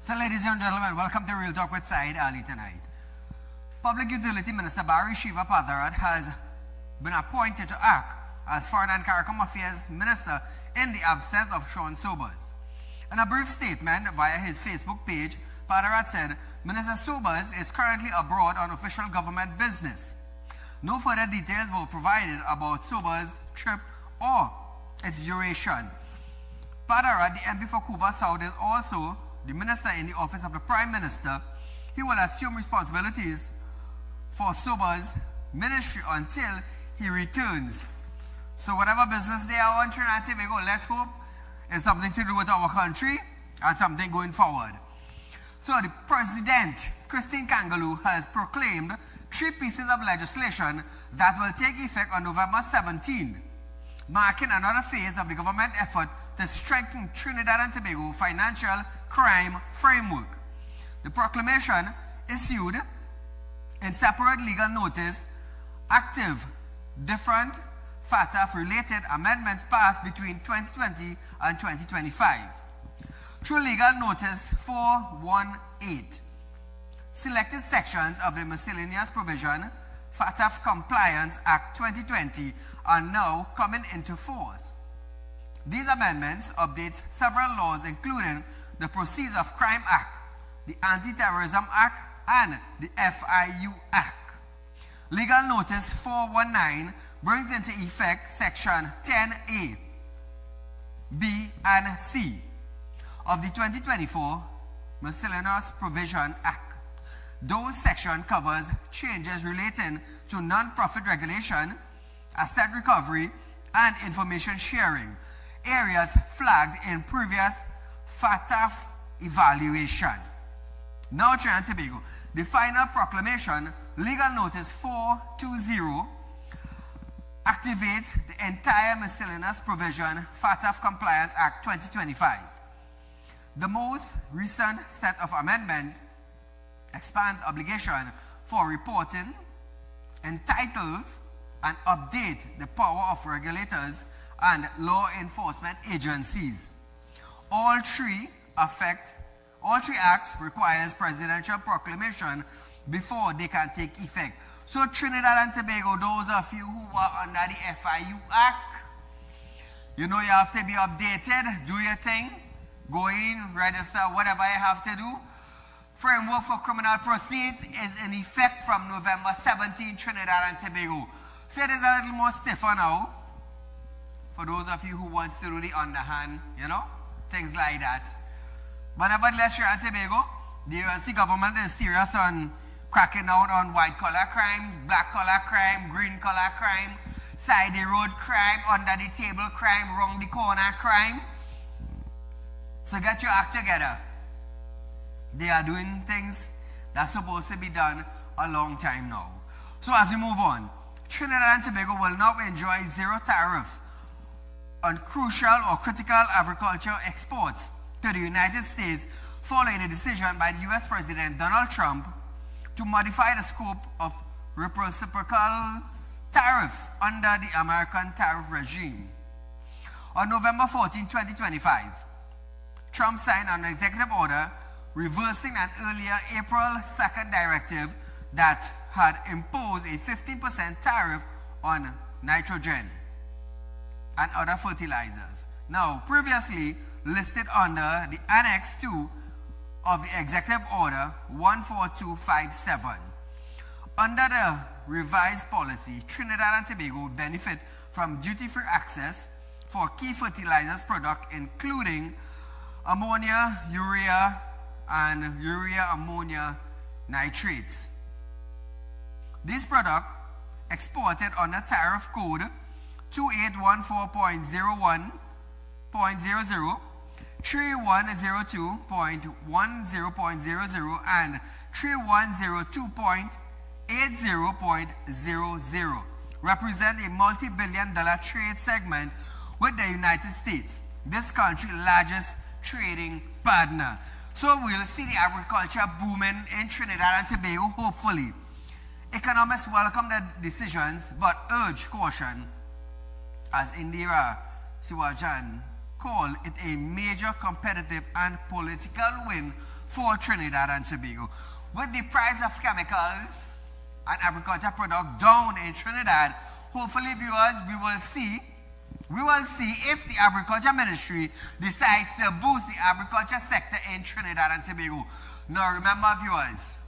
So ladies and gentlemen, welcome to Real Talk with Saieed Ali tonight. Public Utility Minister Barry Shiva Patharat has been appointed to act as Foreign and CARICOM Affairs Minister in the absence of Sean Sobers. In a brief statement via his Facebook page, Patharat said, Minister Sobers is currently abroad on official government business. No further details were provided about Sobers' trip or its duration. Patharat, the MP for Couva South, is also the Minister in the Office of the Prime Minister. He will assume responsibilities for Sobers' ministry until he returns. So whatever business they are on Trinidad and Tobago, let's hope it's something to do with our country and something going forward. So the President, Christine Kangaloo, has proclaimed 3 pieces of legislation that will take effect on November 17, marking another phase of the government effort to strengthen Trinidad and Tobago financial crime framework. The proclamation, issued in separate legal notice, active different FATF-related amendments passed between 2020 and 2025. Through legal notice 418, selected sections of the miscellaneous provision FATF Compliance Act 2020 are now coming into force. These amendments update several laws, including the Proceeds of Crime Act, the Anti-Terrorism Act, and the FIU Act. Legal Notice 419 brings into effect Section 10A, B, and C of the 2024 Miscellaneous Provision Act. Those section covers changes relating to non-profit regulation, asset recovery, and information sharing, areas flagged in previous FATF evaluation. Now Trinidad and Tobago, the final proclamation, Legal Notice 420, activates the entire Miscellaneous Provision FATF Compliance Act 2025. The most recent set of amendments expands obligation for reporting, entitles and update the power of regulators and law enforcement agencies. All three acts requires presidential proclamation before they can take effect. So Trinidad and Tobago, those of you who are under the FIU Act, you know you have to be updated, do your thing, go in, register, whatever you have to do. Framework for criminal proceeds is in effect from November 17, Trinidad and Tobago. So it is a little more stiffer now for those of you who want to do the underhand, things like that. But nevertheless, Trinidad and Tobago, the UNC government is serious on cracking down on white-collar crime, black-collar crime, green-collar crime, side-the-road crime, under-the-table crime, round-the-corner crime. So get your act together. They are doing things that's supposed to be done a long time now. So as we move on, Trinidad and Tobago will now enjoy zero tariffs on crucial or critical agriculture exports to the United States following a decision by the US President Donald Trump to modify the scope of reciprocal tariffs under the American tariff regime. On November 14, 2025, Trump signed an executive order reversing an earlier April 2nd directive that had imposed a 15% tariff on nitrogen and other fertilizers. Now, previously listed under the Annex 2 of the Executive Order 14257. Under the revised policy, Trinidad and Tobago benefit from duty-free access for key fertilizers products including ammonia, urea, and urea-ammonia nitrates. This product, exported under Tariff Code 2814.01.00, 3102.10.00, and 3102.80.00, represent a multi-billion-dollar trade segment with the United States, this country's largest trading partner. So we'll see the agriculture booming in Trinidad and Tobago, hopefully. Economists welcome the decisions, but urge caution, as Indira Siwajan call it a major competitive and political win for Trinidad and Tobago. With the price of chemicals and agriculture product down in Trinidad, hopefully, viewers, we will see if the Agriculture Ministry decides to boost the agriculture sector in Trinidad and Tobago. Now, remember, viewers,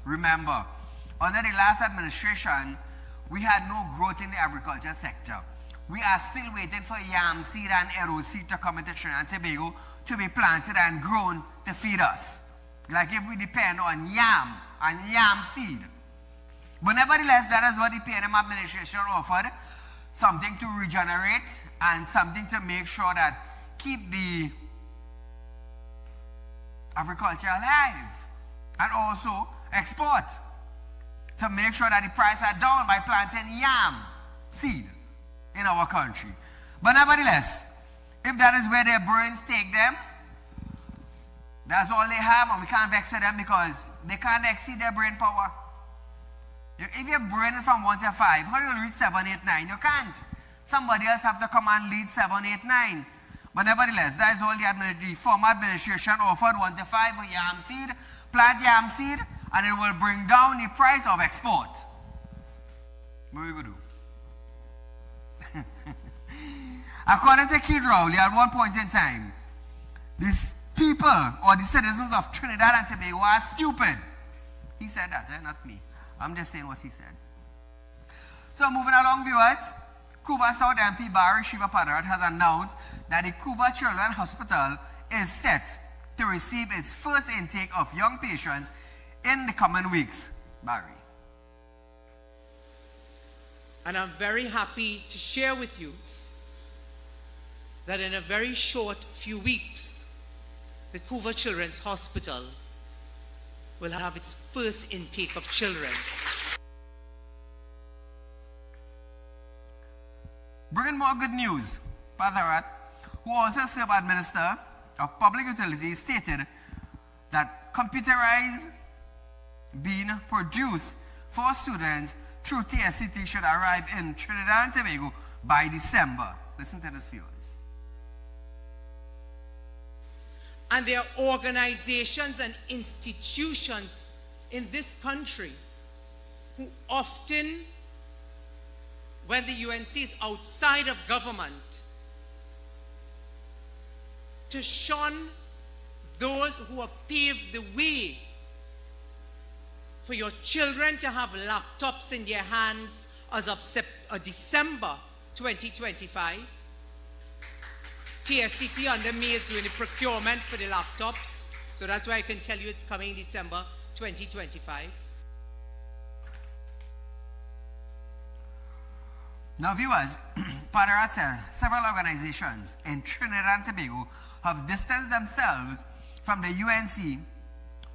under the last administration, we had no growth in the agriculture sector. We are still waiting for yam seed and arrow seed to come into Trinidad and Tobago to be planted and grown to feed us. Like if we depend on yam and yam seed. But nevertheless, that is what the PNM administration offered. Something to regenerate and something to make sure that keep the agriculture alive. And also export. To make sure that the price are down by planting yam seed in our country. But nevertheless, if that is where their brains take them, that's all they have, and we can't vex with them because they can't exceed their brain power. If your brain is from 1 to 5, how you reach 7, 8, 9? You can't. Somebody else have to come and lead 7, 8, 9. But nevertheless, that is all the former administration offered 1 to 5 for yam seed, plant yam seed, and it will bring down the price of export. What are we going to do? According to Keith Rowley, at one point in time, these people or the citizens of Trinidad and Tobago are stupid. He said that, not me. I'm just saying what he said. So moving along, viewers, Couva South MP Barry Shiva Padarat has announced that the Couva Children's Hospital is set to receive its first intake of young patients in the coming weeks. Barry. And I'm very happy to share with you that in a very short few weeks, the Couva Children's Hospital will have its first intake of children. Bringing more good news, Padarat, who also served as Minister of Public Utilities, stated that computerized being produced for students through TSCT should arrive in Trinidad and Tobago by December. Listen to this, viewers. And there are organizations and institutions in this country who often, when the UNC is outside of government, to shun those who have paved the way for your children to have laptops in their hands as of December 2025. TSCT under me is doing the procurement for the laptops. So that's why I can tell you it's coming December 2025. Now, viewers, Padarat said several organizations in Trinidad and Tobago have distanced themselves from the UNC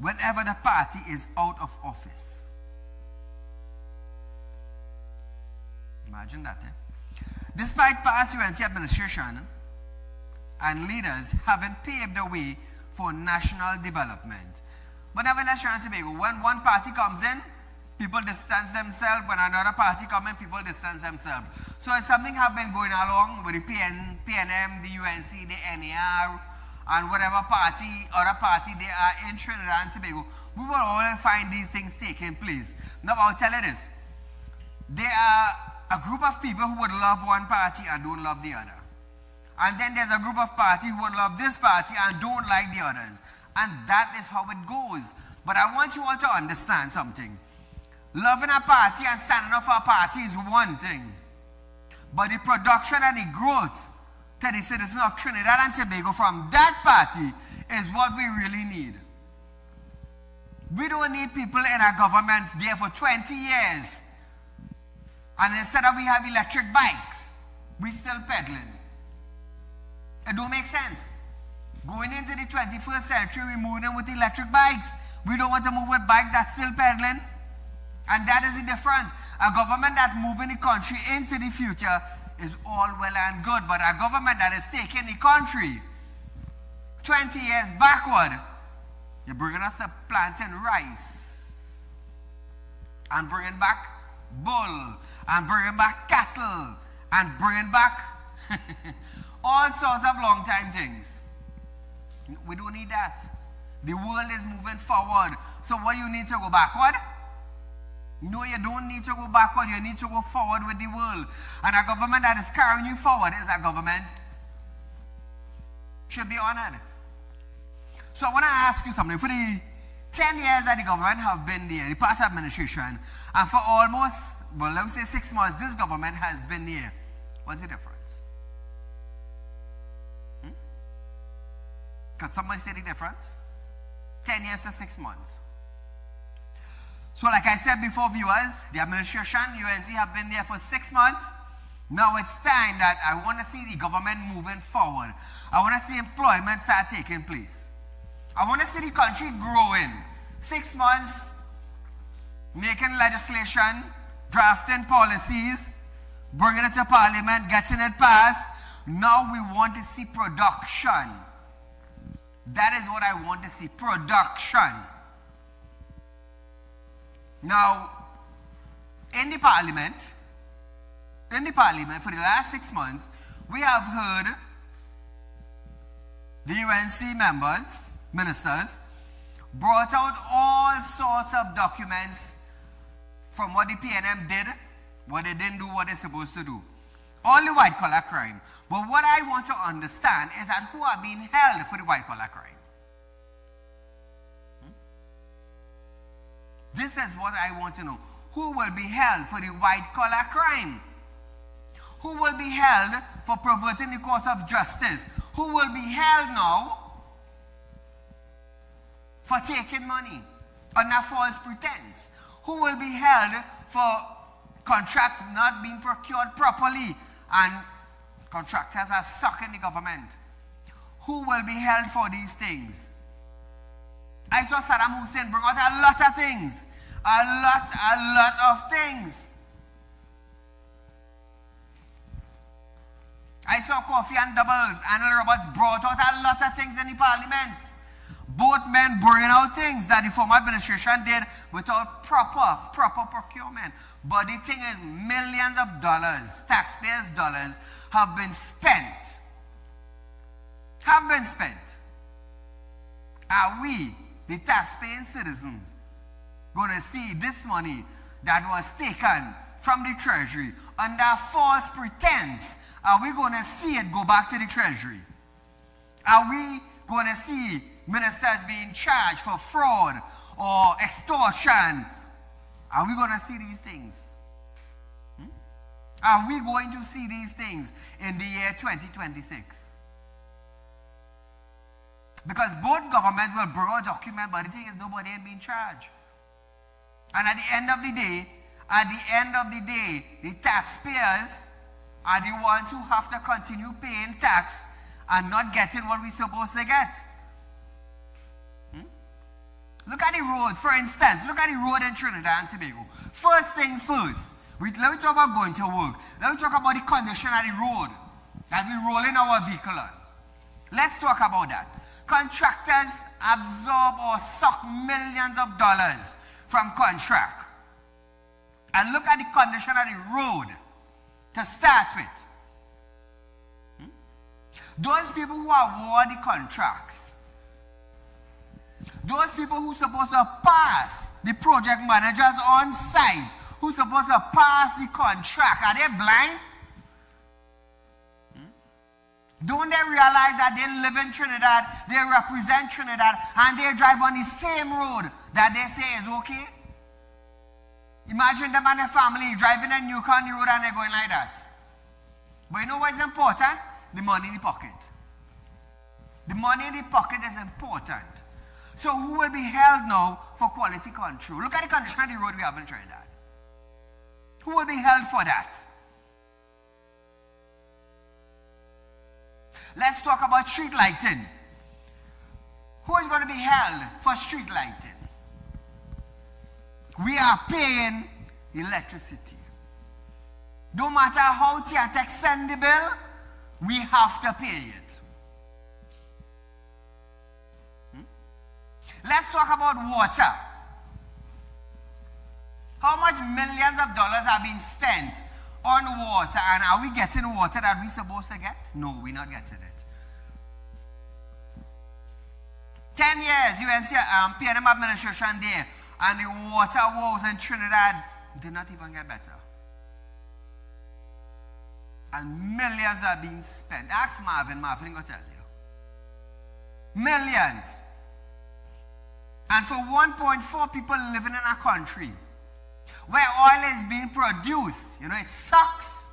whenever the party is out of office. Imagine that, Despite past UNC administration and leaders having paved the way for national development. But nevertheless, Trinidad and Tobago, when one party comes in, people distance themselves. When another party comes in, people distance themselves. So if something have been going along with the PNM, the UNC, the NAR, and whatever other party they are in Trinidad and Tobago, we will all find these things taking place. Now I'll tell you this. There are a group of people who would love one party and don't love the other. And then there's a group of party who would love this party and don't like the others. And that is how it goes. But I want you all to understand something. Loving a party and standing up for a party is one thing. But the production and the growth to the citizens of Trinidad and Tobago from that party is what we really need. We don't need people in our government there for 20 years. And instead of we have electric bikes, we still peddling. It don't make sense. Going into the 21st century, we're moving with electric bikes. We don't want to move with bikes that's still peddling. And that is the difference. A government that moving the country into the future is all well and good. But a government that is taking the country 20 years backward, you're bringing us to planting rice. And bringing back bull. And bringing back cattle. And bringing back all sorts of long time things. We don't need that. The world is moving forward. So what you need to go backward? No, you don't need to go backward. You need to go forward with the world. And a government that is carrying you forward is a government should be honored. So I want to ask you something. For the 10 years that the government have been there, the past administration, and for almost, well, let me say 6 months, this government has been there. What's the difference? Could somebody say the difference? 10 years to 6 months. So like I said before, viewers, the administration, UNC have been there for 6 months. Now it's time that I want to see the government moving forward. I want to see employment start taking place. I want to see the country growing. 6 months, making legislation, drafting policies, bringing it to parliament, getting it passed. Now we want to see production. That is what I want to see, production. Now, in the parliament, for the last 6 months, we have heard the UNC members, ministers, brought out all sorts of documents from what the PNM did, what they didn't do, what they're supposed to do. All the white collar crime. But what I want to understand is that who are being held for the white collar crime? This is what I want to know. Who will be held for the white collar crime? Who will be held for perverting the course of justice? Who will be held now for taking money under false pretense? Who will be held for contracts not being procured properly and contractors are sucking the government? Who will be held for these things? I saw Saddam Hussein bring out a lot of things. A lot of things. I saw Coffee and Doubles, Arnold Roberts brought out a lot of things in the parliament. Both men bringing out things that the former administration did without proper procurement. But the thing is, millions of dollars, taxpayers' dollars, have been spent. Are we, the taxpaying citizens, going to see this money that was taken from the treasury under false pretense? Are we going to see it go back to the treasury? Are we going to see ministers being charged for fraud or extortion? Are we going to see these things? Are we going to see these things in the year 2026? Because both governments will bring a document, but the thing is nobody ain't being charged. And at the end of the day, the taxpayers are the ones who have to continue paying tax and not getting what we're supposed to get. Look at the roads, for instance. Look at the road in Trinidad and Tobago. First thing first, let me talk about going to work. Let me talk about the condition of the road that we're rolling our vehicle on. Let's talk about that. Contractors absorb or suck millions of dollars from contract. And look at the condition of the road to start with. Those people who award the contracts, those people who are supposed to pass, the project managers on site, who are supposed to pass the contract, are they blind? Don't they realize that they live in Trinidad, they represent Trinidad, and they drive on the same road that they say is okay? Imagine them and their family driving a New County road and they're going like that. But you know what's important? The money in the pocket. The money in the pocket is important. So who will be held now for quality control? Look at the condition of the road we have in Trinidad. Who will be held for that? Let's talk about street lighting. Who is going to be held for street lighting? We are paying electricity. No matter how TNTEC send the bill, we have to pay it. Let's talk about water. How much millions of dollars are being spent on water, and are we getting water that we're supposed to get? No, we're not getting it. 10 years, PNM administration there, and the water woes in Trinidad did not even get better. And millions are being spent. Ask Marvin will tell you. Millions. And for 1.4 people living in a country where oil is being produced, it sucks.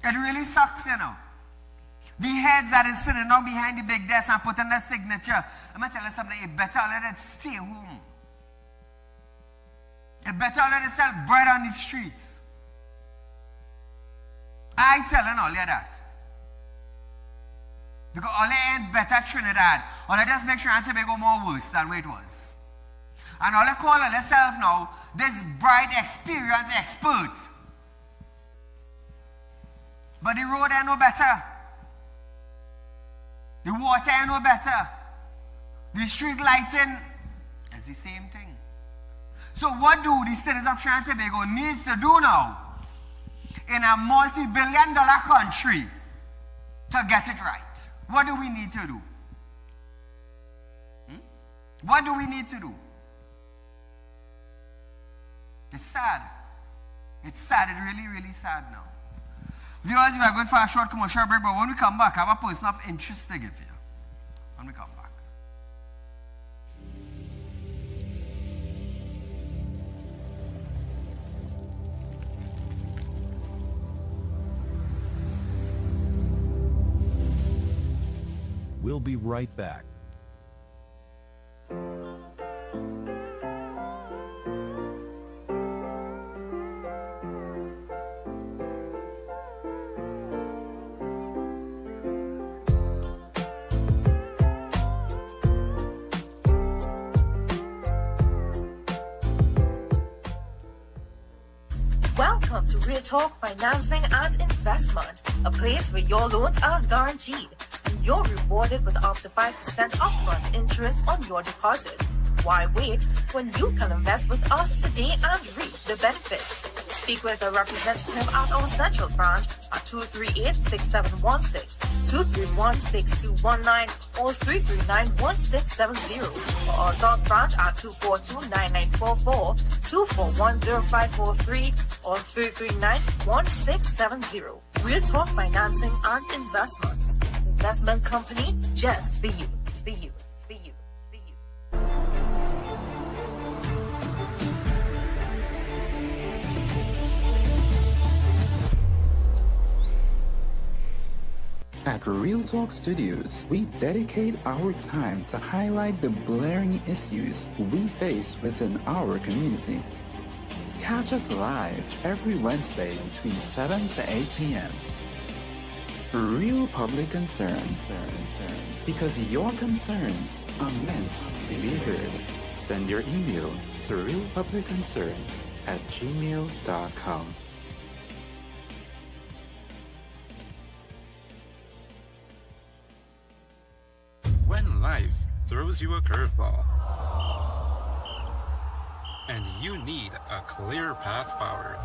It really sucks, The heads that is sitting down behind the big desk and putting their signature, I'm going to tell you something, you better let it stay home. You better let it sell bread on the streets. I telling all you that. Because all ain't better Trinidad. All just make sure Tobago more worse than where it was. And all call themselves now this bright experience expert. But the road ain't no better. The water ain't no better. The street lighting is the same thing. So what do the citizens of Trinidad and Tobago needs to do now in a multi-billion-dollar country to get it right? What do we need to do? What do we need to do? It's sad. It's sad. It's really, really sad now. Viewers, we are going for a short commercial break, but when we come back, I have a person of interest to give you. When we come back. We'll be right back. Welcome to Real Talk Financing and Investment, a place where your loans are guaranteed and you're rewarded with up to 5% upfront interest on your deposit. Why wait when you can invest with us today and reap the benefits? Speak with a representative at our central branch at 238-6716, 231-6219, or 339-1670, or our south branch at 242-9944, 241-0543, or 339-1670. Real Talk Financing and Investment. Investment company just for you. For you. For you. For you. At Real Talk Studios, we dedicate our time to highlight the glaring issues we face within our community. Catch us live every Wednesday between 7 to 8 p.m. Real Public Concern. Because your concerns are meant to be heard. Send your email to realpublicconcerns@gmail.com. When life throws you a curveball and you need a clear path forward,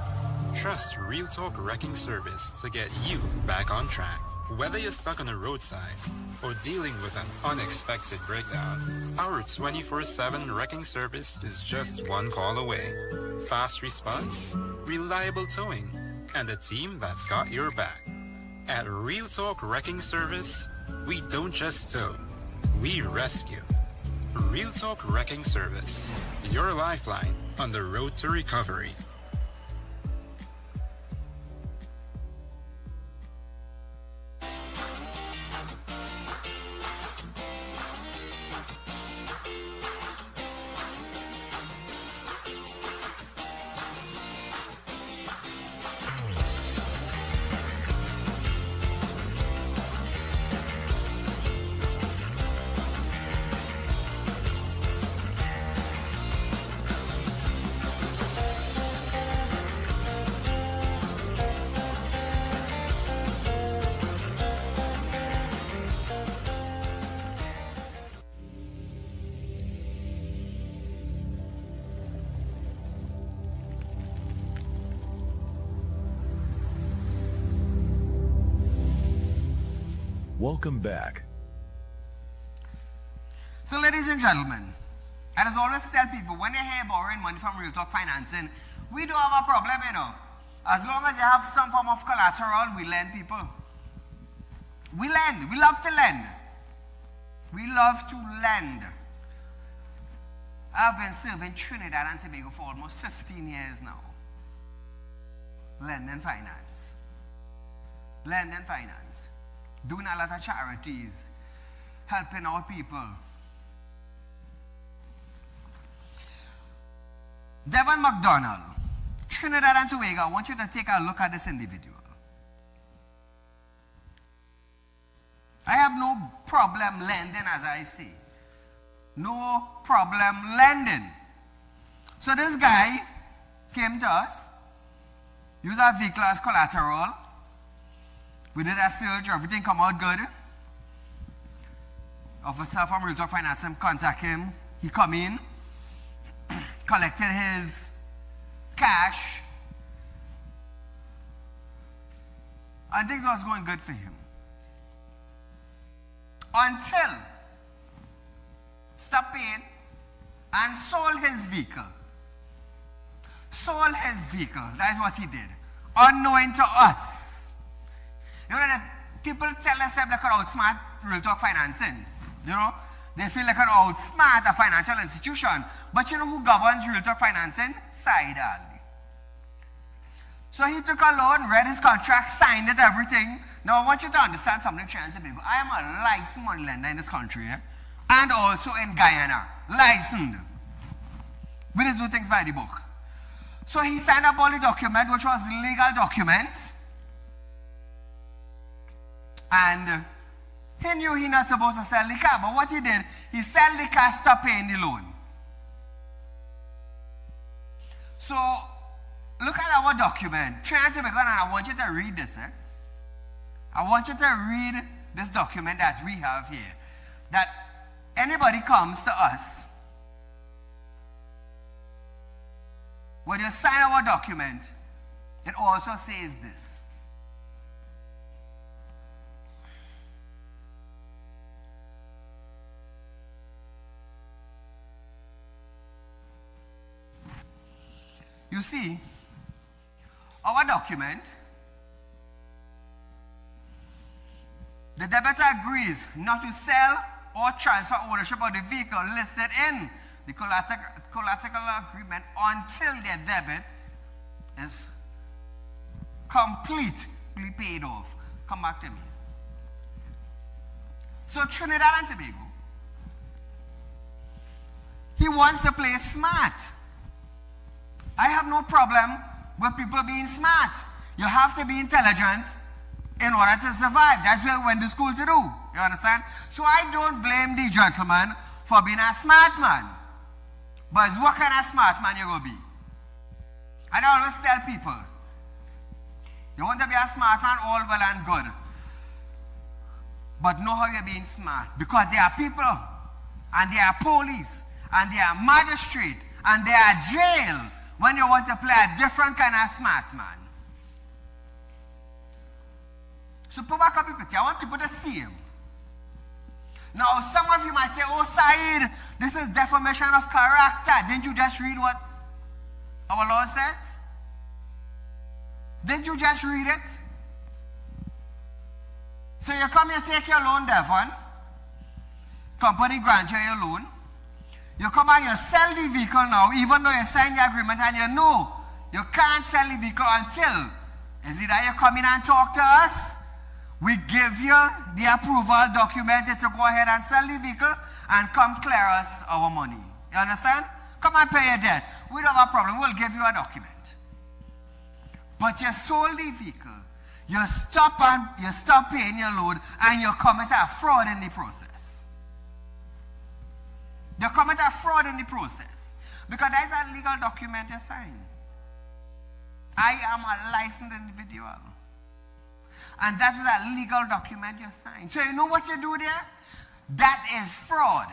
trust Real Talk Wrecking Service to get you back on track. Whether you're stuck on a roadside or dealing with an unexpected breakdown, our 24/7 wrecking service is just one call away. Fast response, reliable towing, and a team that's got your back. At Real Talk Wrecking Service, we don't just tow, we rescue. Real Talk Wrecking Service, your lifeline on the road to recovery. Welcome back. So, ladies and gentlemen, I just always tell people, when you hear borrowing money from Real Talk Financing, we don't have a problem, you know. As long as you have some form of collateral, we lend people. We lend. We love to lend. We love to lend. I've been serving Trinidad and Tobago for almost 15 years now. Lend and finance. Lend and finance. Doing a lot of charities. Helping our people. Devon McDonald, Trinidad and Tobago, I want you to take a look at this individual. I have no problem lending, as I say. No problem lending. So this guy came to us, used our vehicle as collateral. We did a search, everything come out good. Officer from Real Talk Finance contact him. He come in, collected his cash, and things was going good for him. Until stopped paying and sold his vehicle. Sold his vehicle. That is what he did. Unknowing to us. You know that people tell themselves they can outsmart Real Talk Financing. You know, they feel they can outsmart a financial institution. But you know who governs Real Talk Financing? Saieed Ali. So he took a loan, read his contract, signed it, everything. Now I want you to understand something, Trinidad and Tobago. I am a licensed money lender in this country, and also in Guyana. Licensed. We just do things by the book. So he signed up all the documents, which was legal documents. And he knew he not supposed to sell the car, but what he did, he sold the car, stopped paying the loan. So look at our document. Trinidad and Tobago, and I want you to read this. I want you to read this document that we have here. That anybody comes to us, when you sign our document, it also says this. You see, our document, the debtor agrees not to sell or transfer ownership of the vehicle listed in the collateral agreement until their debit is completely paid off. Come back to me. So Trinidad and Tobago, he wants to play smart. I have no problem with people being smart. You have to be intelligent in order to survive. That's what we went to school to do. You understand? So I don't blame the gentleman for being a smart man. But it's what kind of smart man you going to be? And I always tell people, you want to be a smart man, all well and good. But know how you're being smart. Because there are people, and there are police, and there are magistrate, and there are jail, when you want to play a different kind of smart man. So put back up your picture. I want people to see him. Now, some of you might say, oh, Saeed, this is defamation of character. Didn't you just read what our law says? Didn't you just read it? So you come here, take your loan, Devon. Company grant you your loan. You come and you sell the vehicle now, even though you signed the agreement and you know you can't sell the vehicle until is either you come in and talk to us, we give you the approval document to go ahead and sell the vehicle and come clear us our money. You understand? Come and pay your debt. We don't have a problem. We'll give you a document. But you sold the vehicle, you stop paying your loan, and you commit a fraud in the process. You commit a fraud in the process. Because that is a legal document you sign. I am a licensed individual. And that is a legal document you sign. So you know what you do there? That is fraud.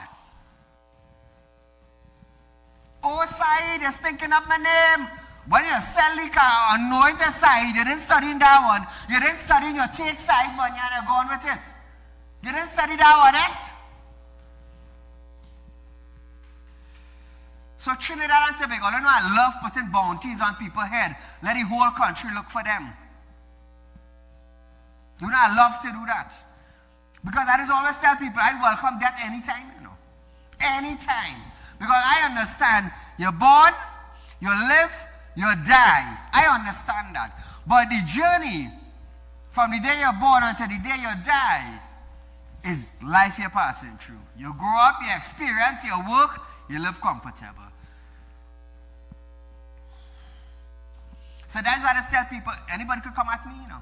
Oh, Saeed is thinking up my name. When you sell the car, unknowing to Saeed, you didn't study in that one. You didn't study in your take side money and you're going with it. You didn't study that on it? So Trinidad and Tobago, you know, I love putting bounties on people's head. Let the whole country look for them. You know, I love to do that. Because I just always tell people, I welcome death anytime, you know. Anytime. Because I understand you're born, you live, you die. I understand that. But the journey from the day you're born until the day you die is life you're passing through. You grow up, you experience, you work, you live comfortable. So that's why I just tell people, anybody could come at me, you know.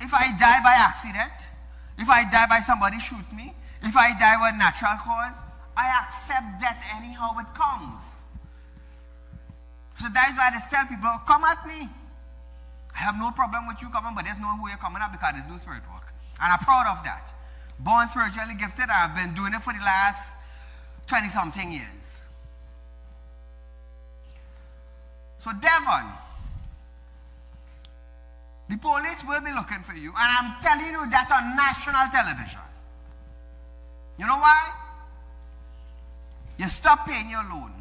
If I die by accident, if I die by somebody shoot me, if I die with natural cause, I accept death anyhow it comes. So that's why I just tell people, come at me. I have no problem with you coming, but there's no who you're coming at because it's do spirit work. And I'm proud of that. Born spiritually gifted, I've been doing it for the last 20-something years. So Devon, the police will be looking for you, and I'm telling you that on national television. You know why? You stop paying your loan.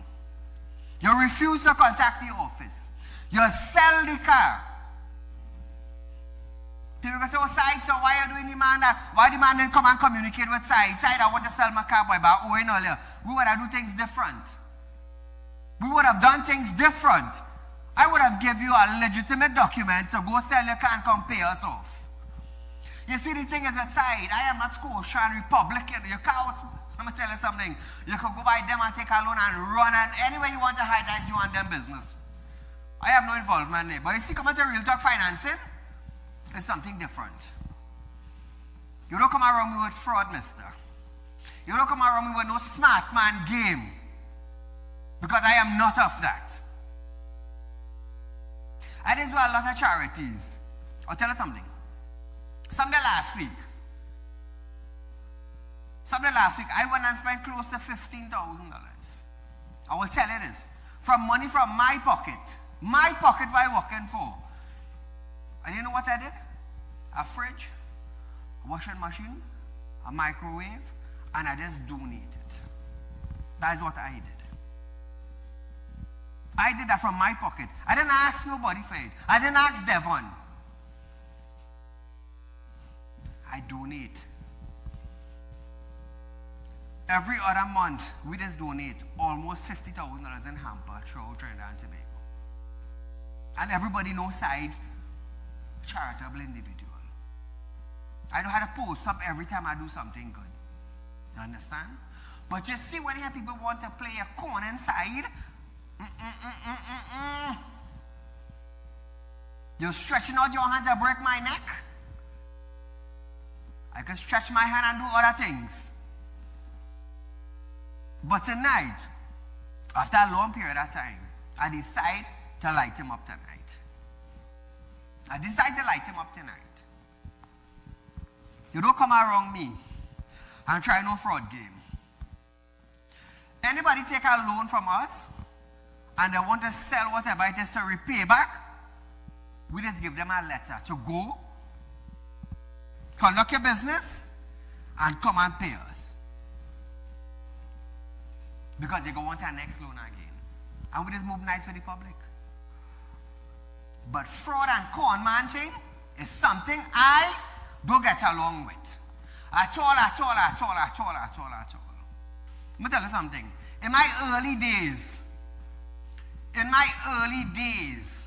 You refuse to contact the office. You sell the car. People say, oh, Saieed, so why are you doing the man that? Why the man didn't come and communicate with Saieed? Saieed, I want to sell my car, boy, but owing earlier. We would have done things different. We would have done things different. I would have given you a legitimate document to go sell your car and come pay us off. You see, the thing is with Saieed, I am not Scotian Republican. You can't, let me tell you something. You can go by them and take a loan and run, and anywhere you want to hide that, you want them business. I have no involvement there. But you see, coming to Real Talk Financing, it's something different. You don't come around me with fraud, mister. You don't come around me with no smart man game. Because I am not of that. I did do a lot of charities. I'll tell you something. Something last week, I went and spent close to $15,000. I will tell you this. From money from my pocket by working for. And you know what I did? A fridge, a washing machine, a microwave, and I just donated. That's what I did. I did that from my pocket. I didn't ask nobody for it. I didn't ask Devon. I donate. Every other month, we just donate almost $50,000 in hamper throughout Trinidad and Tobago. And everybody knows Saieed, charitable individual. I don't have to post up every time I do something good. You understand? But you see, when you have people want to play a corner inside, you're stretching out your hand to break my neck. I can stretch my hand and do other things. But tonight, after a long period of time, I decide to light him up tonight. You don't come around me and try no fraud game. Anybody take a loan from us and they want to sell whatever it is to repay back, we just give them a letter to go, conduct your business, and come and pay us. Because you go want our next loan again. And we just move nice with the public. But fraud and con man thing is something I don't get along with. At all. Let me tell you something. In my early days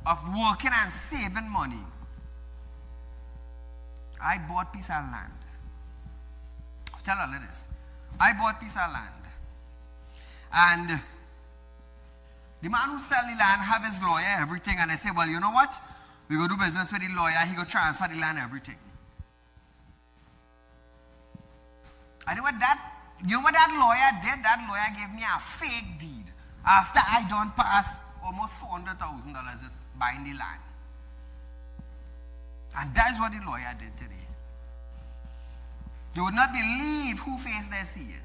of working and saving money, I bought piece of land. I'll tell you this. I bought piece of land. And the man who sell the land have his lawyer, everything, and I say, well, you know what? We go do business with the lawyer, he go transfer the land, everything. And you know what that lawyer did? That lawyer gave me a fake deed after I done pass almost $400,000 buying the land. And that's what the lawyer did today. You would not believe who face they're seeing.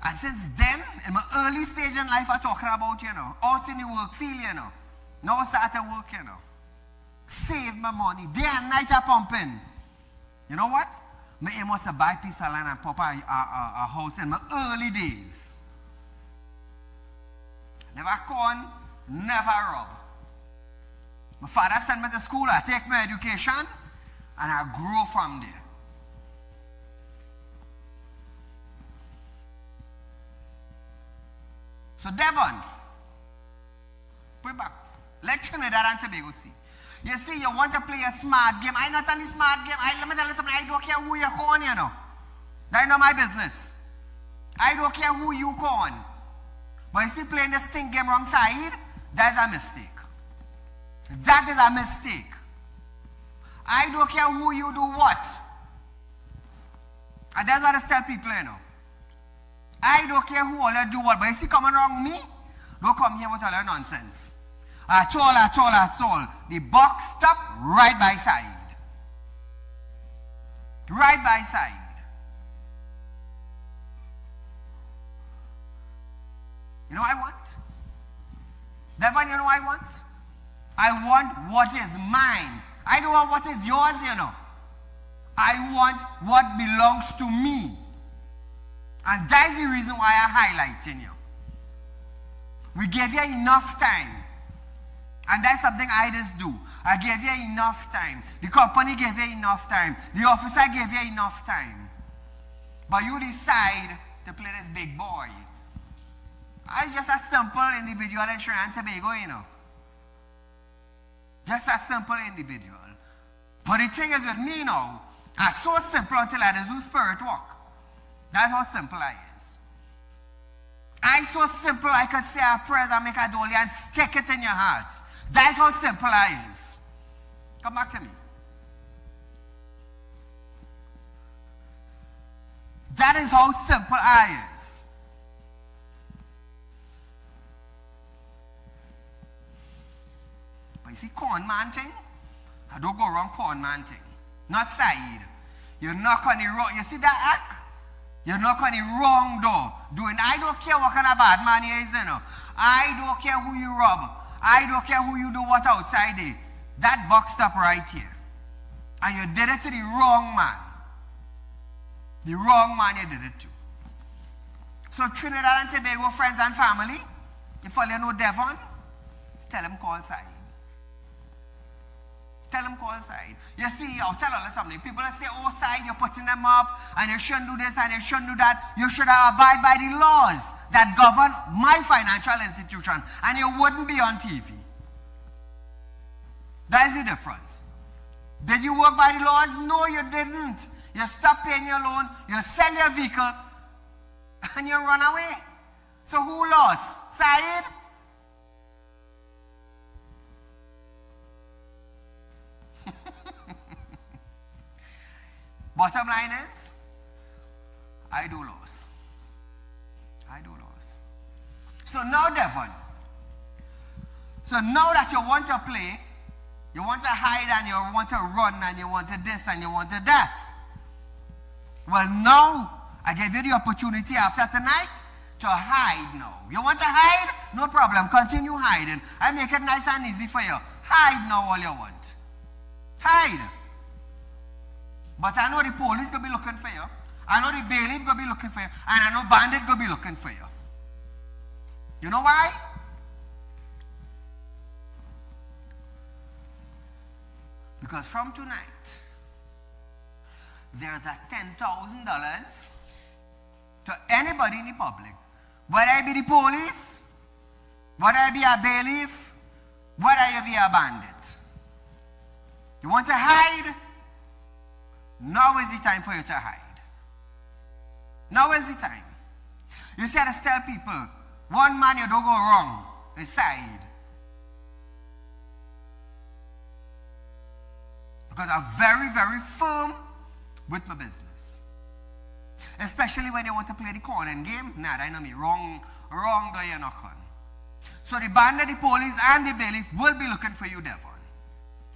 And since then, in my early stage in life, I'm talking about, out in the work field, Now I start to work, you know. Save my money. Day and night I pumping. You know what? My aim was to buy a piece of land and pop a house in my early days. Never con, never rob. My father sent me to school, I take my education, and I grow from there. So Devon, put it back. Let Trinidad and Tobago see. You see, you want to play a smart game. I not only smart game. Let me tell you something. I don't care who you con, you know. That's not my business. I don't care who you con. But you see, playing this thing game wrong side, that's a mistake. That is a mistake. I don't care who you do what. And that's what I tell people, you know. I don't care who all you do what. But you see, coming wrong me, don't come here with all your nonsense. At all. The box stop right by side. Right by side. You know what I want? Devon, you know what I want? I want what is mine. I don't want what is yours, you know. I want what belongs to me. And that's the reason why I'm highlighting you. We gave you enough time. And that's something I just do. I gave you enough time. The company gave you enough time. The officer gave you enough time. But you decide to play this big boy. I'm just a simple individual in Trinidad and Tobago, you know. Just a simple individual. But the thing is with me now, I'm so simple until I do spirit walk. That's how simple I is. I'm so simple I could say a prayer and make a dolly and stick it in your heart. That's how simple I is. Come back to me. That is how simple I is. But you see, con man thing, I don't go wrong con man thing. Not Saieed. You knock on the wrong, you see that act? You knock on the wrong door. I don't care what kind of bad man he is, you know. I don't care who you rob. I don't care who you do what outside there. That box stop right here. And you did it to the wrong man. The wrong man you did it to. So Trinidad and Tobago friends and family, if all you know Devon, tell him call Saieed. Tell him call Saieed. You see, I'll tell you something. People say, oh, Saieed, you're putting them up, and you shouldn't do this, and you shouldn't do that. You should abide by the laws that govern my financial institution, and you wouldn't be on TV. That is the difference. Did you work by the laws? No, you didn't. You stopped paying your loan, you sell your vehicle, and you run away. So who lost? Saieed? Bottom line is, I do lose. I do lose. So now, Devon, so now that you want to play, you want to hide and you want to run and you want to this and you want to that. Well, now, I gave you the opportunity after tonight to hide now. You want to hide? No problem. Continue hiding. I make it nice and easy for you. Hide now all you want. Hide. But I know the police going to be looking for you. I know the bailiff going to be looking for you. And I know bandit going to be looking for you. You know why? Because from tonight, there's a $10,000 to anybody in the public. Whether I be the police, whether I be a bailiff, whether I be a bandit. You want to hide? Now is the time for you to hide. Now is the time. You see, I just tell people, one man you don't go wrong is Saieed. Because I'm very, very firm with my business. Especially when you want to play the corner game. Nah, that know me. Wrong door you're not on. So the bandit, the police, and the bailiff will be looking for you, Devon.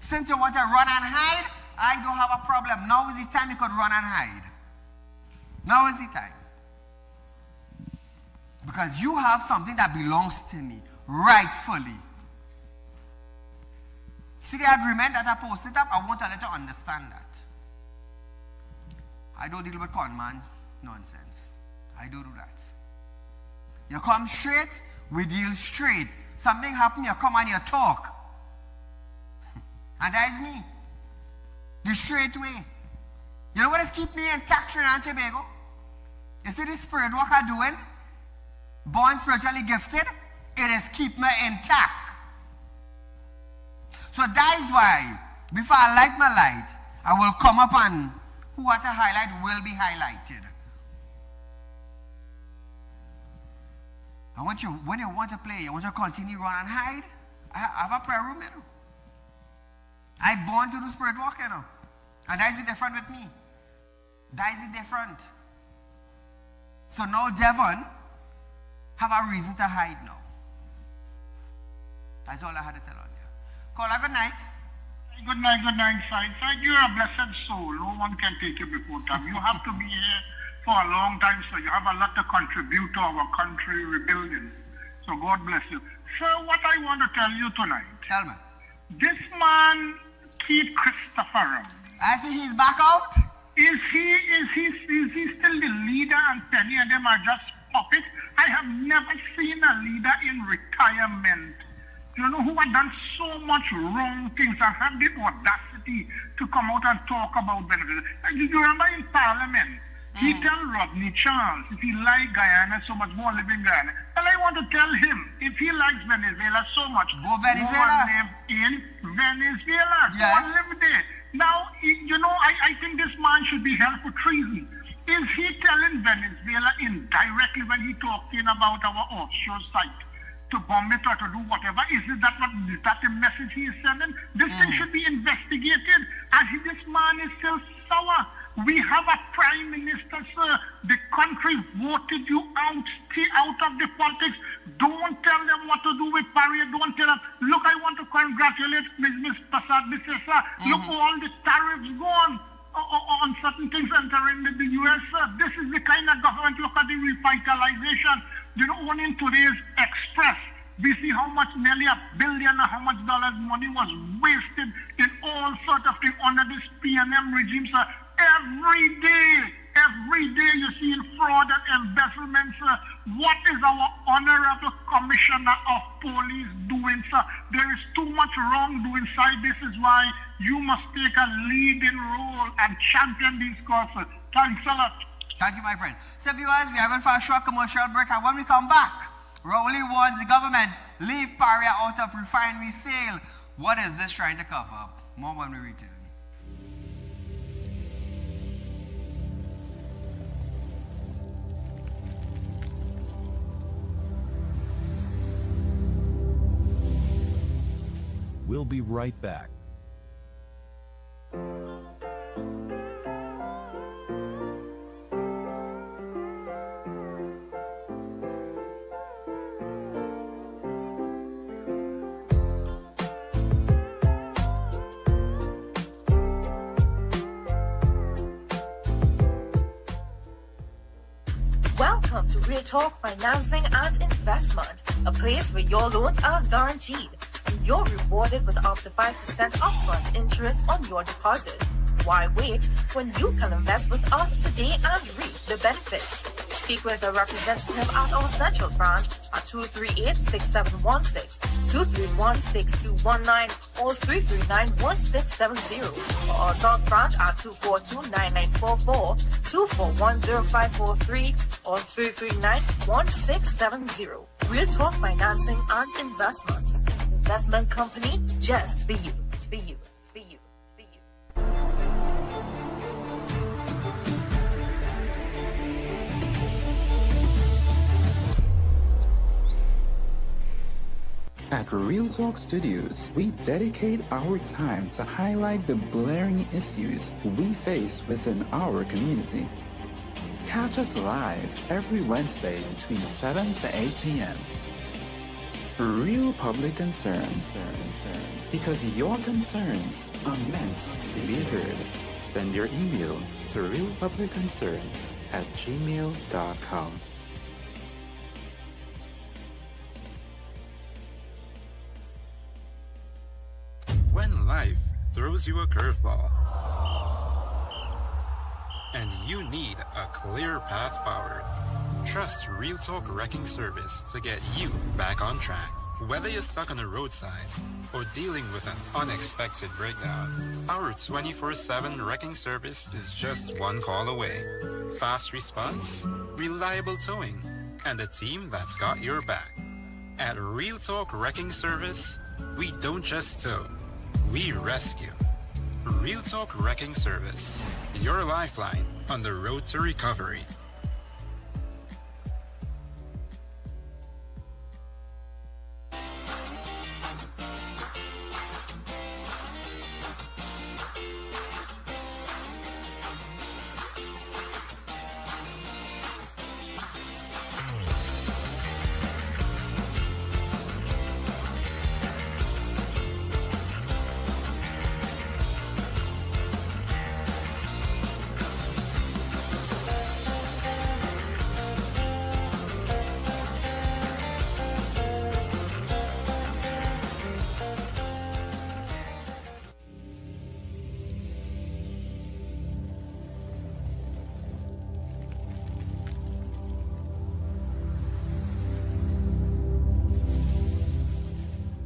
Since you want to run and hide, I don't have a problem. Now is the time you could run and hide. Now is the time. Because you have something that belongs to me, rightfully. See the agreement that I posted up? I want a to understand that. I don't deal with con man nonsense. I don't do that. You come straight, we deal straight. Something happen, you come and you talk. And that is me. The straight way. You know what is keep me intact, Trinidad and Tobago? You see the spirit work I'm doing? Born spiritually gifted, it is keep me intact. So that is why, before I light my light, I will come up and who I to highlight will be highlighted. I want you, when you want to play, you want to continue run and hide, I have a prayer room, you know. I born to do spirit work, you know. And that is the different with me. That is the different. So now Devon have a reason to hide now. That's all I had to tell on you. Caller, good night. Good night, Saieed. You're a blessed soul. No one can take you before time. You have to be here for a long time, sir. You have a lot to contribute to our country rebuilding. So God bless you. Sir, what I want to tell you tonight. Tell me. This man, Keith Christopher, I see he's back out. is he still the leader and Penny and them are just puppets? I have never seen a leader in retirement. You know who had done so much wrong things and have the audacity to come out and talk about benefits. You remember in Parliament, he tell Rodney Charles, if he like Guyana so much, more live in Guyana. Well, I want to tell him, if he likes Venezuela so much, go Venezuela. live in Venezuela. Yes. Go and live there. Now, you know, I think this man should be held for treason. Is he telling Venezuela indirectly when he talking about our offshore site to bomb it or to do whatever? Is that the message he is sending? This thing should be investigated. And this man is still sour. We have a prime minister, sir. The country voted you out. Stay out of the politics. Don't tell them what to do with Paria. Don't tell them. Look, I want to congratulate Ms. Prasad Bisesa. Look, all the tariffs gone on certain things entering the U.S. Sir. This is the kind of government. Look at the revitalization. You know, only in today's Express, we see how much, nearly $1 billion, how much dollars money was wasted in all sorts of things under this PNM regime, sir. Every day you see fraud and embezzlement, sir. What is our honorable commissioner of police doing, sir? There is too much wrongdoing inside. This is why you must take a leading role and champion these causes. Thanks a lot. Thank you, my friend. So, viewers, we are going for a short commercial break, and when we come back, Rowley warns the government, leave Paria out of refinery sale. What is this trying to cover up? More when we return. We'll be right back. Welcome to Real Talk Financing and Investment, a place where your loans are guaranteed and you're rewarded with up to 5% upfront interest on your deposit. Why wait when you can invest with us today and reap the benefits? Speak with a representative at our central branch at 238-6716, 231-6219, or 339-1670, or our south branch at 242-9944, 241-0543, or 339-1670. Real Talk Financing and Investment. Investment company just for you. For you. For you. For you. At Real Talk Studios, we dedicate our time to highlight the blaring issues we face within our community. Catch us live every Wednesday between 7 to 8 p.m. Real Public Concern. Because your concerns are meant to be heard. Send your email to realpublicconcerns@gmail.com. When throws you a curveball. And you need a clear path forward. Trust Real Talk Wrecking Service to get you back on track. Whether you're stuck on the roadside or dealing with an unexpected breakdown, our 24/7 wrecking service is just one call away. Fast response, reliable towing, and a team that's got your back. At Real Talk Wrecking Service, we don't just tow, we rescue. Real Talk Wrecking Service, your lifeline on the road to recovery.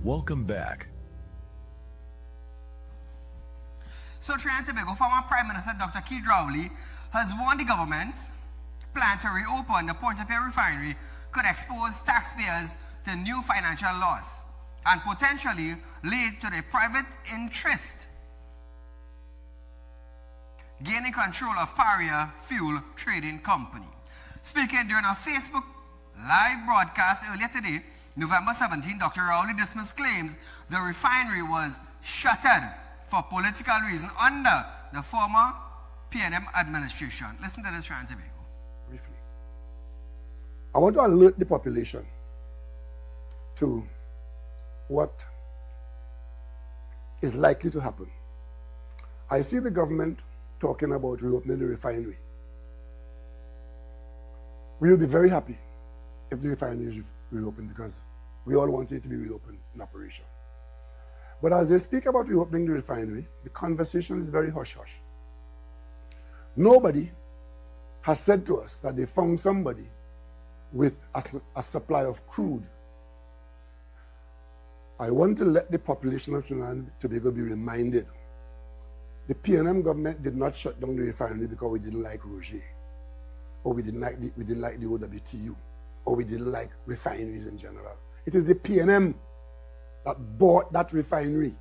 Welcome back. So Trinidad and Tobago former Prime Minister Dr. Saieed Ali has warned the government plan to reopen the Point-of-Care refinery could expose taxpayers to new financial loss and potentially lead to the private interest gaining control of Paria Fuel Trading Company. Speaking during a Facebook live broadcast earlier today, November 17, Dr. Rowley dismissed claims the refinery was shuttered for political reasons under the former PNM administration. Listen to this, Trinidad and Tobago. Briefly, I want to alert the population to what is likely to happen. I see the government talking about reopening the refinery. We will be very happy if the refinery is reopened because we all want it to be reopened in operation. But as they speak about reopening the refinery, the conversation is very hush-hush. Nobody has said to us that they found somebody with a supply of crude. I want to let the population of Trinidad and Tobago be reminded the PNM government did not shut down the refinery because we didn't like Roger, or we didn't like the OWTU, or we didn't like refineries in general. It is the PNM that bought that refinery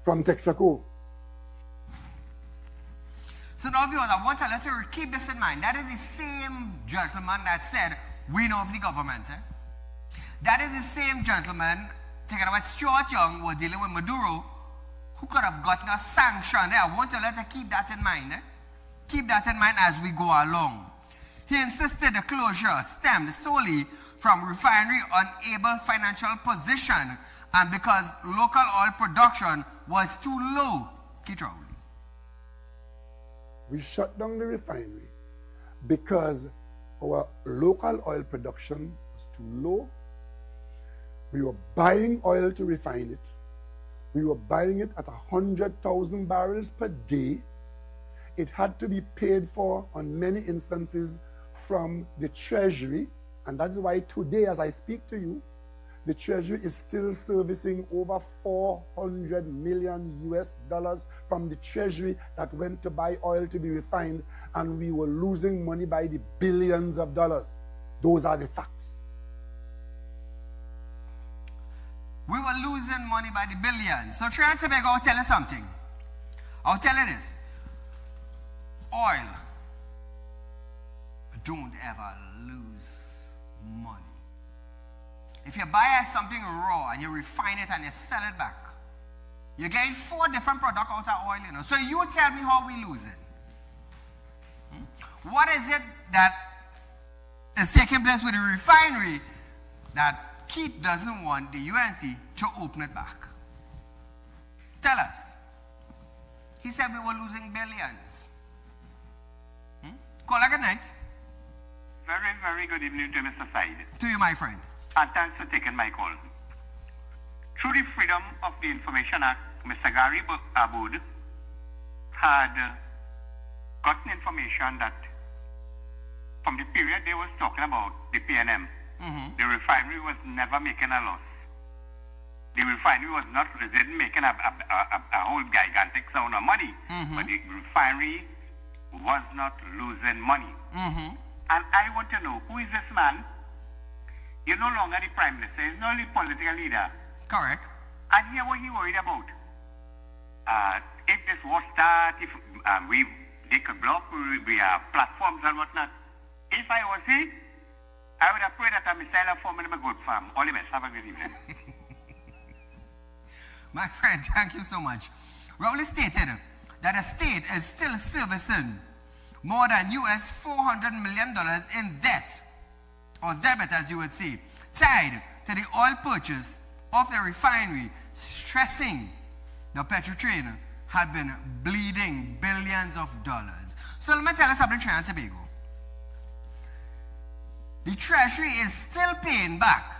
from Texaco. So now, viewers, I want to let you keep this in mind. That is the same gentleman that said, we know of the government. That is the same gentleman, taking about Stuart Young, was dealing with Maduro, who could have gotten a sanction. I want to let you keep that in mind. Keep that in mind as we go along. He insisted the closure stemmed solely from refinery unable financial position and because local oil production was too low. We shut down the refinery because our local oil production was too low. We were buying oil to refine it. We were buying it at 100,000 barrels per day. It had to be paid for on many instances from the Treasury, and that is why today, as I speak to you, the Treasury is still servicing over $400 million US from the Treasury that went to buy oil to be refined, and we were losing money by the billions of dollars. Those are the facts. We were losing money by the billions. So Trinidad and Tobago, I'll tell you something. I'll tell you this. Oil don't ever lose money. If you buy something raw and you refine it and you sell it back, you get 4 different products out of oil, you know. So you tell me how we lose it. What is it that is taking place with the refinery that Keith doesn't want the UNC to open it back? Tell us. He said we were losing billions. Call good night. Very, very good evening to Mr. Said. To you, my friend. And thanks for taking my call. Through the Freedom of the Information Act Mr. Gary Aboud had gotten information that from the period they was talking about the PNM, the refinery was never making a loss. The refinery was not didn't making a whole gigantic sum of money, but the refinery was not losing money. And I want to know, who is this man? He's no longer the prime minister. He's not the political leader. Correct. And here what he worried about. If this war start, if they could block we have platforms and whatnot. If I was he, I would have prayed that a missile had fallen in my good farm. All the best. Have a good evening. My friend, thank you so much. Rowley stated that the state is still servicing more than US $400 million in debt, or debit as you would say, tied to the oil purchase of the refinery, stressing the petrol train had been bleeding billions of dollars. So let me tell you something, Trinidad and Tobago. The Treasury is still paying back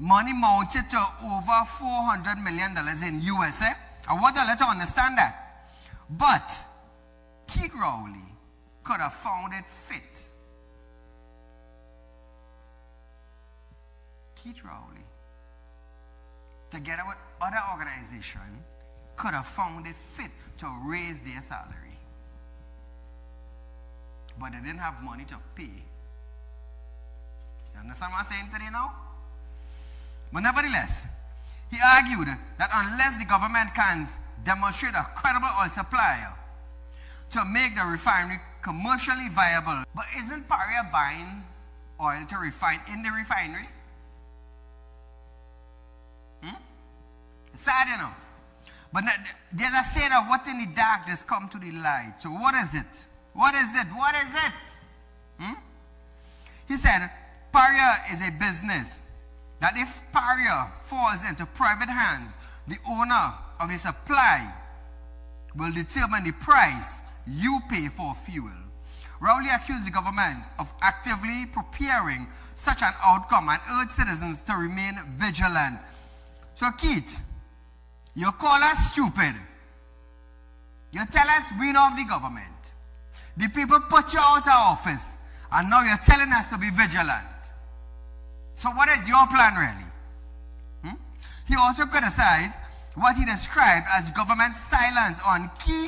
money mounted to over $400 million in USA. I want you to understand that. But Keith Rowley could have found it fit. Keith Rowley, together with other organizations, could have found it fit to raise their salary. But they didn't have money to pay. You understand what I'm saying today now? But nevertheless, he argued that unless the government can demonstrate a credible oil supplier to make the refinery commercially viable, but isn't Paria buying oil to refine in the refinery? It's sad, you know. But there's a saying that what in the darkness come to the light. So what is it? What is it? What is it? He said, Paria is a business that if Paria falls into private hands, the owner of the supply will determine the price you pay for fuel. Rowley accused the government of actively preparing such an outcome and urged citizens to remain vigilant. So Keith, you call us stupid. You tell us we know of the government. The people put you out of office and now you're telling us to be vigilant. So what is your plan really? He also criticized what he described as government silence on key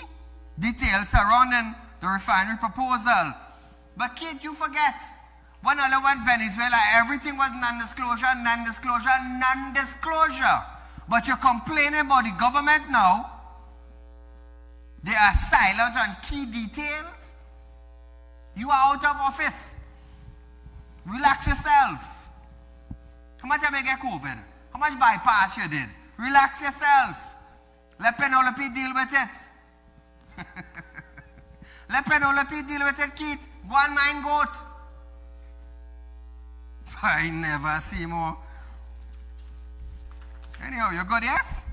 details surrounding the refinery proposal. But Keith, you forget, when I went Venezuela, everything was non-disclosure, non-disclosure, non-disclosure. But you're complaining about the government now. They are silent on key details. You are out of office. Relax yourself. How much have you get COVID? How much bypass you did? Relax yourself. Let Penelope deal with it. Let Penelope deal with it, Keith. One mind goat. I never see more. Anyhow, you're good, yes?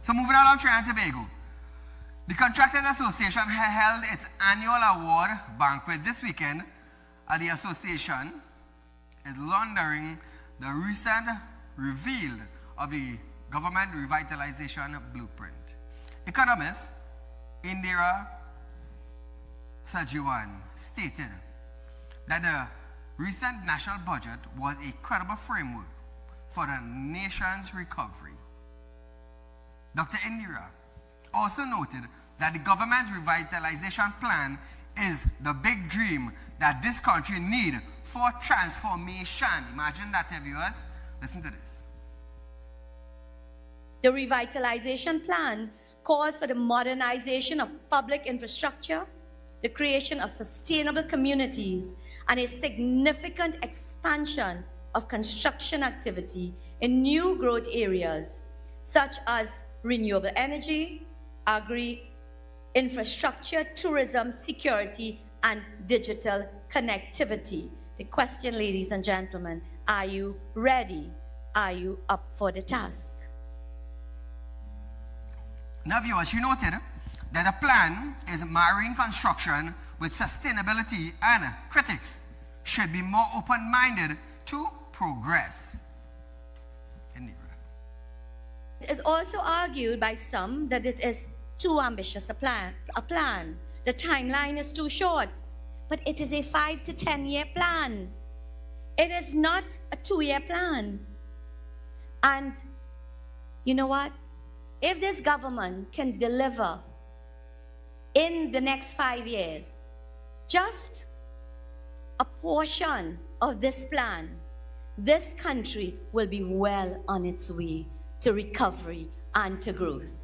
So moving along, Trinidad and Tobago. The Contractors Association held its annual award banquet this weekend at the association is laundering the recent reveal of the government revitalization blueprint. Economist Indira Sajiwan stated that the recent national budget was a credible framework for the nation's recovery. Dr. Indira also noted that the government's revitalization plan is the big dream that this country needs for transformation. Imagine that, viewers. Listen to this. The revitalization plan calls for the modernization of public infrastructure, the creation of sustainable communities, and a significant expansion of construction activity in new growth areas such as renewable energy, agri-infrastructure, tourism, security, and digital connectivity. The question, ladies and gentlemen, are you ready? Are you up for the task? Now, viewers, you noted that the plan is marrying construction with sustainability, and critics should be more open-minded to progress. It is also argued by some that it is too ambitious a plan. The timeline is too short, but it is a 5 to 10 year plan. It is not a 2-year plan. And you know what? If this government can deliver in the next 5 years just a portion of this plan, this country will be well on its way to recovery and to growth.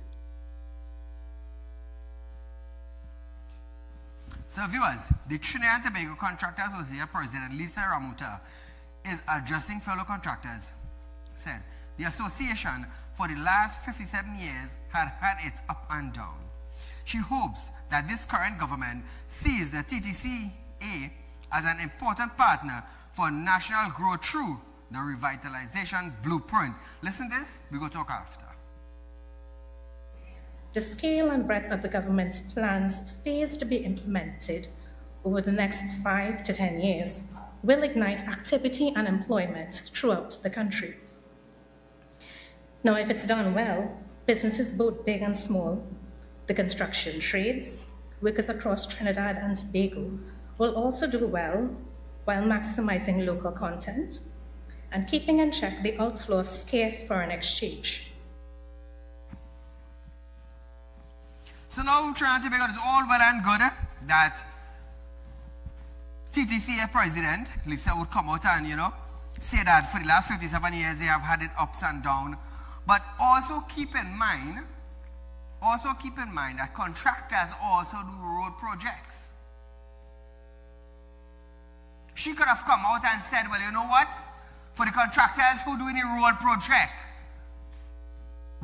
So viewers, the Trinidad and Tobago Contractors Association President Lisa Ramuta is addressing fellow contractors. Said, the association for the last 57 years had its up and down. She hopes that this current government sees the TTCA as an important partner for national growth through the revitalization blueprint. Listen to this, we go talk after. The scale and breadth of the government's plans phased to be implemented over the next 5 to 10 years will ignite activity and employment throughout the country. Now, if it's done well, businesses both big and small, the construction trades, workers across Trinidad and Tobago will also do well while maximizing local content and keeping in check the outflow of scarce foreign exchange. So now Trinidad and Tobago is all well and good that TTCA President Lisa would come out and, say that for the last 57 years they have had it ups and downs. But also keep in mind that contractors also do road projects. She could have come out and said, well, you know what? For the contractors who do any road project,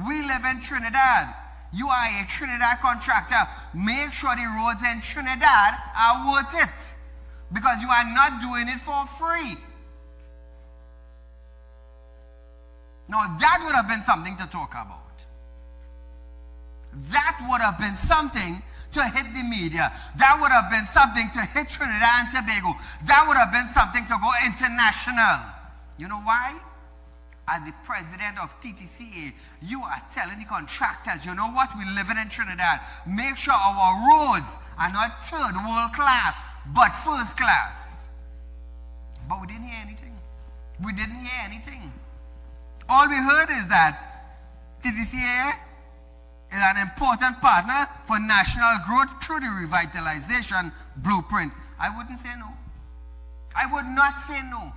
we live in Trinidad. You are a Trinidad contractor. Make sure the roads in Trinidad are worth it, because you are not doing it for free. Now that would have been something to talk about. That would have been something to hit the media. That would have been something to hit Trinidad and Tobago. That would have been something to go international. You know why? As the president of TTCA, you are telling the contractors, you know what, we live in Trinidad. Make sure our roads are not third world class, but first class. But we didn't hear anything. We didn't hear anything. All we heard is that TTCA is an important partner for national growth through the revitalization blueprint. I wouldn't say no. I would not say no.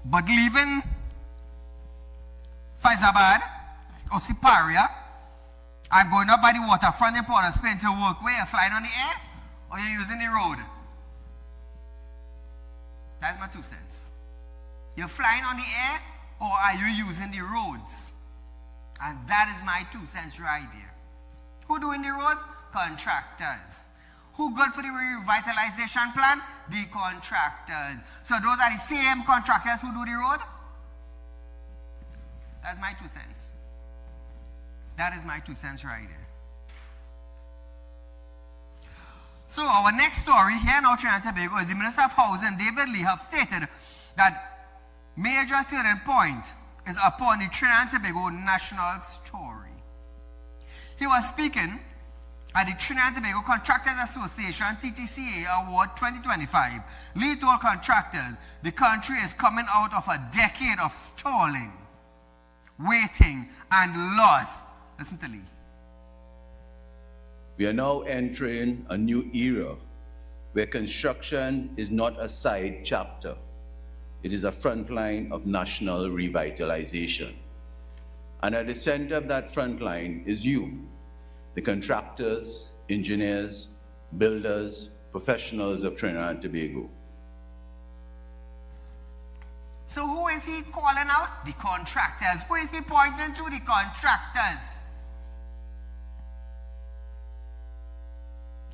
But leaving Faizabad or Siparia and going up by the waterfront in Port of Spain to work, where you're flying on the air or you're using the road? That's my 2 cents. You're flying on the air or are you using the roads? And that is my 2 cents right there. Who doing the roads? Contractors. Who good for the revitalization plan? The contractors. So those are the same contractors who do the road? That's my 2 cents. That is my 2 cents right there. So our next story here in Trinidad and Tobago is the Minister of Housing, David Lee, have stated that major turning point is upon the Trinidad and Tobago national story. He was speaking at the Trinidad and Tobago Contractors Association TTCA Award 2025. Lee told contractors the country is coming out of a decade of stalling, waiting, and loss. Listen to Lee. We are now entering a new era where construction is not a side chapter. It is a front line of national revitalization. And at the center of that front line is you, the contractors, engineers, builders, professionals of Trinidad and Tobago. So who is he calling out? The contractors. Who is he pointing to? The contractors.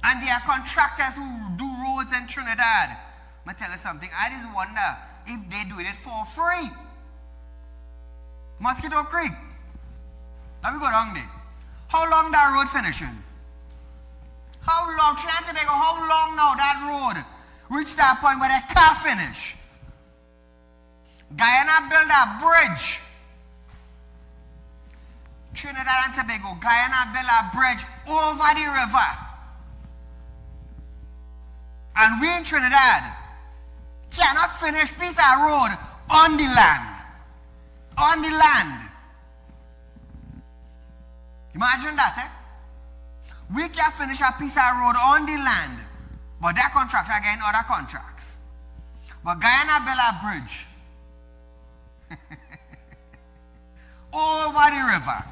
And there are contractors who do roads in Trinidad. I'm going to tell you something. I just wonder if they're doing it for free. Mosquito Creek. Let me go down there. How long that road finishing? How long? Trinidad and Tobago, how long now that road reach that point where they can't finish? Guyana built a bridge. Trinidad and Tobago, Guyana built a bridge over the river. And we in Trinidad cannot finish piece of road on the land. On the land. Imagine that, eh? We can finish a piece of road on the land, but that contractor getting other contracts. But Guyana built a bridge over the river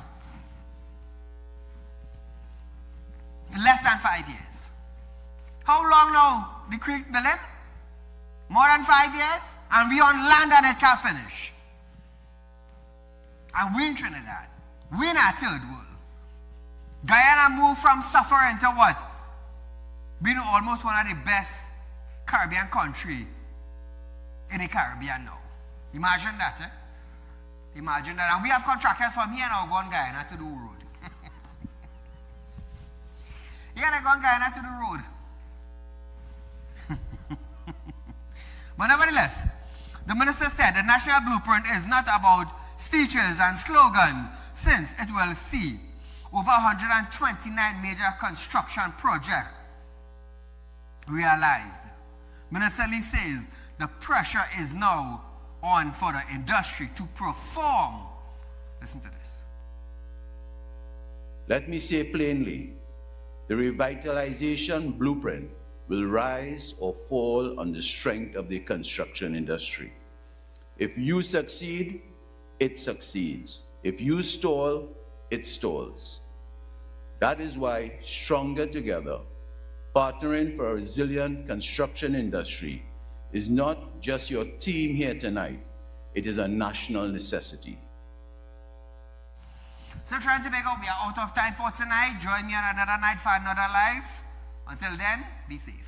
in less than 5 years. How long now the creek building? More than 5 years? And we on land and it can't finish. And we in Trinidad, we in our third world. Guyana moved from suffering to what? Being almost one of the best Caribbean country in the Caribbean now. Imagine that, eh? Imagine that. And we have contractors from here now going Guyana to do road. Yeah, they're going Guyana to do road. But nevertheless, the minister said the national blueprint is not about speeches and slogans, since it will see over 129 major construction projects realized. Minister Lee says the pressure is now on for the industry to perform. Listen to this. Let me say plainly, the revitalization blueprint will rise or fall on the strength of the construction industry. If you succeed, it succeeds. If you stall, it stalls. That is why Stronger Together, partnering for a resilient construction industry, is not just your team here tonight, it is a national necessity. So Trinidad and Tobago, we are out of time for tonight. Join me on another night for another live. Until then, be safe.